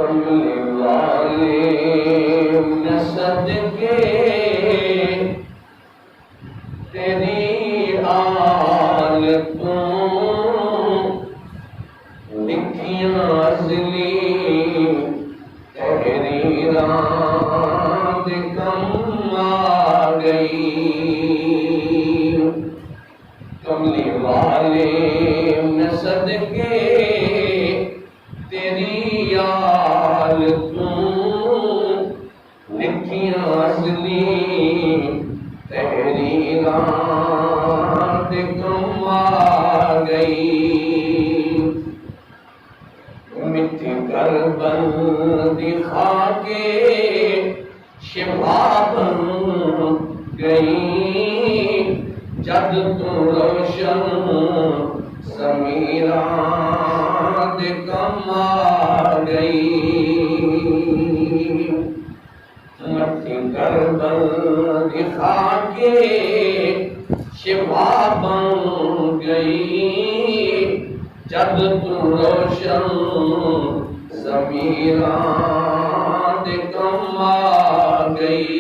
کملی والے نے صدقے تیری آل تو لکھیاں ازلی تحریرات کم آ گئی کملی والے نے صدقے تیری آل تو لکھیاں ازلی تحریرات کم آ گئی مٹ کر بندی خاکے شفا بن گئی جد تو روشن ضمیرات کم آ گئی مٹ کر بندی خاکے شفا بن گئی جب تو روشن ضمیرات کم آ گئی